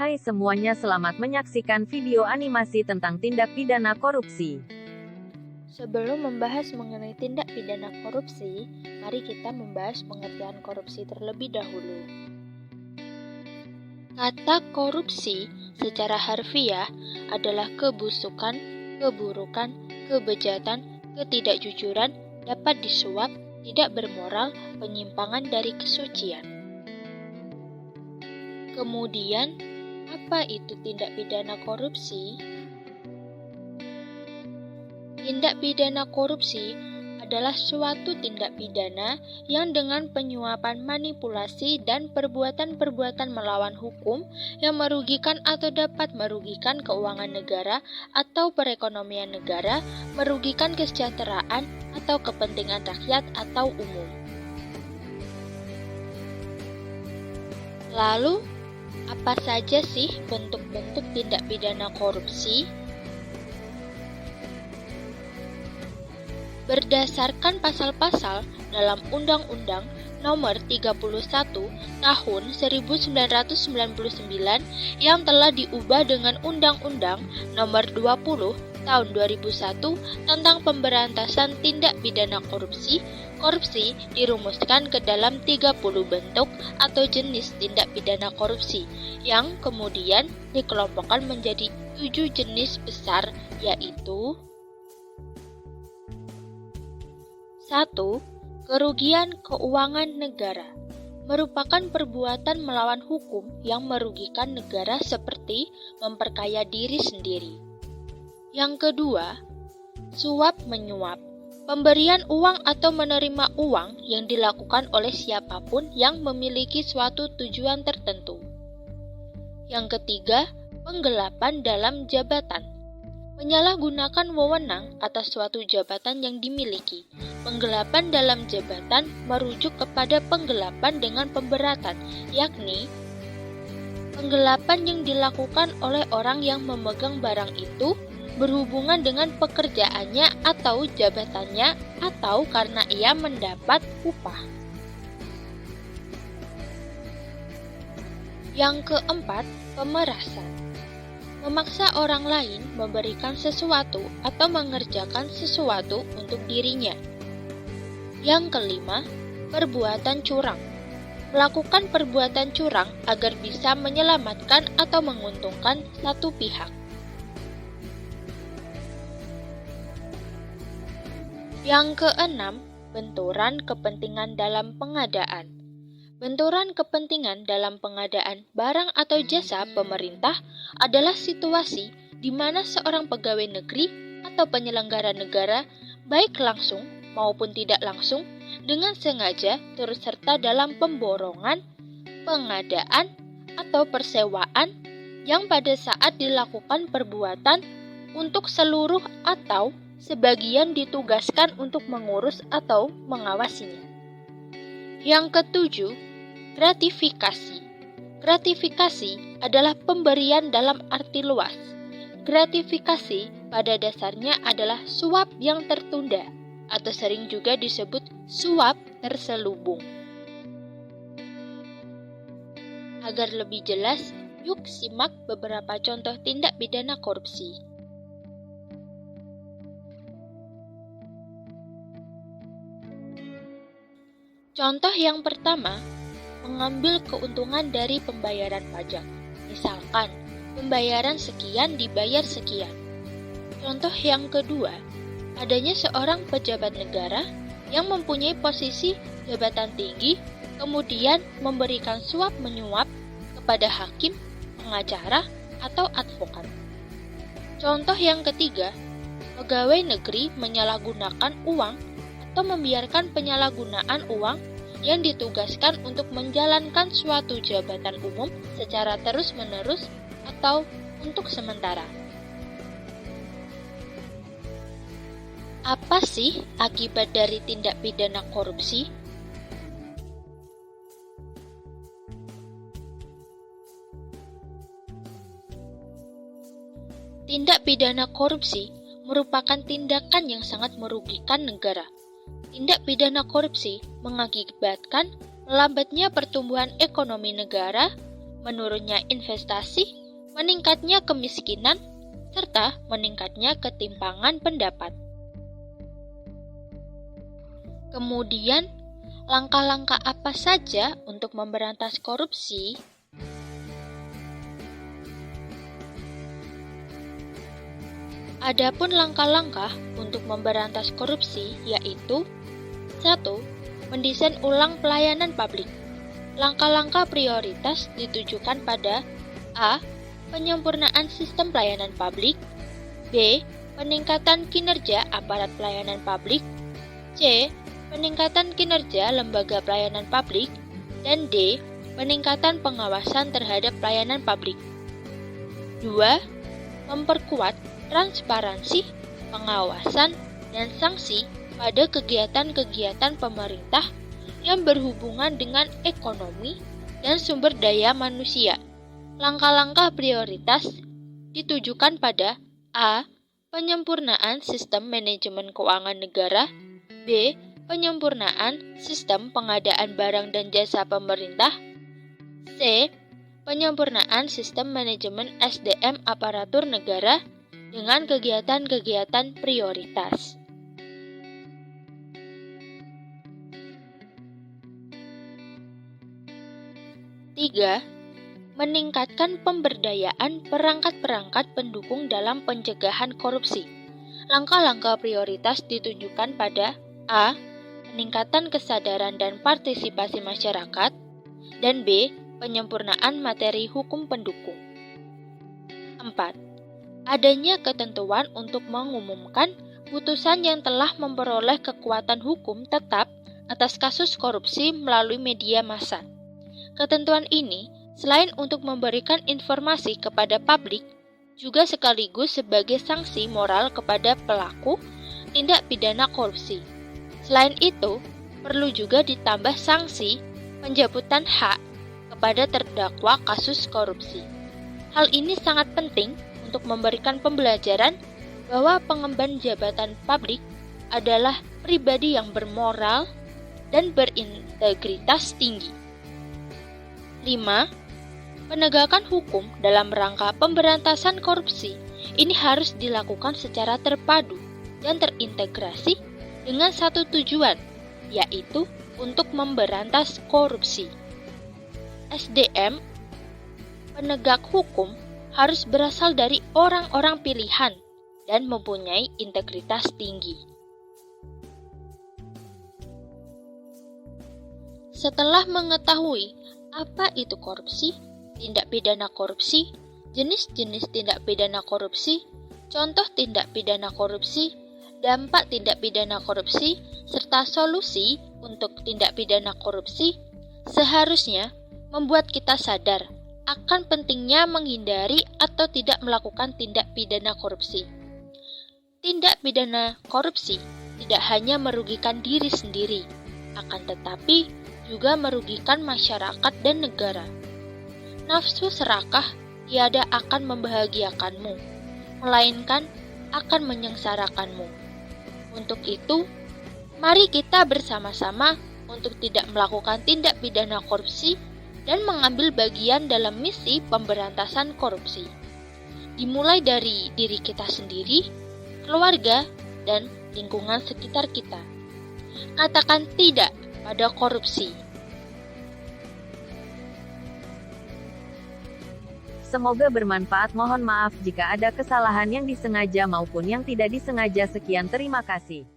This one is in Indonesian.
Hai semuanya, selamat menyaksikan video animasi tentang tindak pidana korupsi. Sebelum membahas mengenai tindak pidana korupsi, mari kita membahas pengertian korupsi terlebih dahulu. Kata korupsi secara harfiah adalah kebusukan, keburukan, kebejatan, ketidakjujuran, dapat disuap, tidak bermoral, penyimpangan dari kesucian. Kemudian, apa itu tindak pidana korupsi? Tindak pidana korupsi adalah suatu tindak pidana yang dengan penyuapan, manipulasi, dan perbuatan-perbuatan melawan hukum yang merugikan atau dapat merugikan keuangan negara atau perekonomian negara, merugikan kesejahteraan atau kepentingan rakyat atau umum. Lalu, apa saja sih bentuk-bentuk tindak pidana korupsi? Berdasarkan pasal-pasal dalam Undang-Undang Nomor 31 Tahun 1999 yang telah diubah dengan Undang-Undang Nomor 20 Tahun 2001 tentang pemberantasan tindak pidana korupsi, korupsi dirumuskan ke dalam 30 bentuk atau jenis tindak pidana korupsi yang kemudian dikelompokkan menjadi 7 jenis besar, yaitu 1. Kerugian keuangan negara merupakan perbuatan melawan hukum yang merugikan negara seperti memperkaya diri sendiri. Yang kedua, suap-menyuap, pemberian uang atau menerima uang yang dilakukan oleh siapapun yang memiliki suatu tujuan tertentu. Yang ketiga, penggelapan dalam jabatan, menyalahgunakan wewenang atas suatu jabatan yang dimiliki. Penggelapan dalam jabatan merujuk kepada penggelapan dengan pemberatan, yakni penggelapan yang dilakukan oleh orang yang memegang barang itu berhubungan dengan pekerjaannya atau jabatannya atau karena ia mendapat upah. Yang keempat, pemerasan. Memaksa orang lain memberikan sesuatu atau mengerjakan sesuatu untuk dirinya. Yang kelima, perbuatan curang. Melakukan perbuatan curang agar bisa menyelamatkan atau menguntungkan satu pihak. Yang keenam, benturan kepentingan dalam pengadaan. Benturan kepentingan dalam pengadaan barang atau jasa pemerintah adalah situasi di mana seorang pegawai negeri atau penyelenggara negara, baik langsung maupun tidak langsung, dengan sengaja turut serta dalam pemborongan, pengadaan, atau persewaan yang pada saat dilakukan perbuatan untuk seluruh atau sebagian ditugaskan untuk mengurus atau mengawasinya. Yang ketujuh, gratifikasi. Gratifikasi adalah pemberian dalam arti luas. Gratifikasi pada dasarnya adalah suap yang tertunda, atau sering juga disebut suap terselubung. Agar lebih jelas, yuk simak beberapa contoh tindak pidana korupsi. Contoh yang pertama, mengambil keuntungan dari pembayaran pajak. Misalkan, pembayaran sekian dibayar sekian. Contoh yang kedua, adanya seorang pejabat negara yang mempunyai posisi jabatan tinggi, kemudian memberikan suap-menyuap kepada hakim, pengacara, atau advokat. Contoh yang ketiga, pegawai negeri menyalahgunakan uang atau membiarkan penyalahgunaan uang yang ditugaskan untuk menjalankan suatu jabatan umum secara terus-menerus atau untuk sementara. Apa sih akibat dari tindak pidana korupsi? Tindak pidana korupsi merupakan tindakan yang sangat merugikan negara. Tindak pidana korupsi mengakibatkan melambatnya pertumbuhan ekonomi negara, menurunnya investasi, meningkatnya kemiskinan, serta meningkatnya ketimpangan pendapat. Kemudian, langkah-langkah apa saja untuk memberantas korupsi? Adapun langkah-langkah untuk memberantas korupsi yaitu 1. Mendesain ulang pelayanan publik. Langkah-langkah prioritas ditujukan pada A. Penyempurnaan sistem pelayanan publik, B. Peningkatan kinerja aparat pelayanan publik, C. Peningkatan kinerja lembaga pelayanan publik, dan D. Peningkatan pengawasan terhadap pelayanan publik. 2. Memperkuat transparansi, pengawasan, dan sanksi pada kegiatan-kegiatan pemerintah yang berhubungan dengan ekonomi dan sumber daya manusia. Langkah-langkah prioritas ditujukan pada A. Penyempurnaan sistem manajemen keuangan negara, B. Penyempurnaan sistem pengadaan barang dan jasa pemerintah, C. Penyempurnaan sistem manajemen SDM aparatur negara dengan kegiatan-kegiatan prioritas. Tiga, meningkatkan pemberdayaan perangkat-perangkat pendukung dalam pencegahan korupsi. Langkah-langkah prioritas ditujukan pada A. Peningkatan kesadaran dan partisipasi masyarakat, dan B. Penyempurnaan materi hukum pendukung. 4. Adanya ketentuan untuk mengumumkan putusan yang telah memperoleh kekuatan hukum tetap atas kasus korupsi melalui media massa. Ketentuan ini, selain untuk memberikan informasi kepada publik, juga sekaligus sebagai sanksi moral kepada pelaku tindak pidana korupsi. Selain itu, perlu juga ditambah sanksi pencabutan hak kepada terdakwa kasus korupsi. Hal ini sangat penting untuk memberikan pembelajaran bahwa pengemban jabatan publik adalah pribadi yang bermoral dan berintegritas tinggi. 5. Penegakan hukum dalam rangka pemberantasan korupsi ini harus dilakukan secara terpadu dan terintegrasi dengan satu tujuan, yaitu untuk memberantas korupsi. SDM penegak hukum harus berasal dari orang-orang pilihan dan mempunyai integritas tinggi. Setelah mengetahui apa itu korupsi, tindak pidana korupsi, jenis-jenis tindak pidana korupsi, contoh tindak pidana korupsi, dampak tindak pidana korupsi, serta solusi untuk tindak pidana korupsi, seharusnya membuat kita sadar akan pentingnya menghindari atau tidak melakukan tindak pidana korupsi. Tindak pidana korupsi tidak hanya merugikan diri sendiri, akan tetapi juga merugikan masyarakat dan negara. Nafsu serakah tiada akan membahagiakanmu, melainkan akan menyengsarakanmu. Untuk itu, mari kita bersama-sama untuk tidak melakukan tindak pidana korupsi dan mengambil bagian dalam misi pemberantasan korupsi. Dimulai dari diri kita sendiri, keluarga, dan lingkungan sekitar kita. Katakan tidak pada korupsi. Semoga bermanfaat. Mohon maaf jika ada kesalahan yang disengaja maupun yang tidak disengaja. Sekian, terima kasih.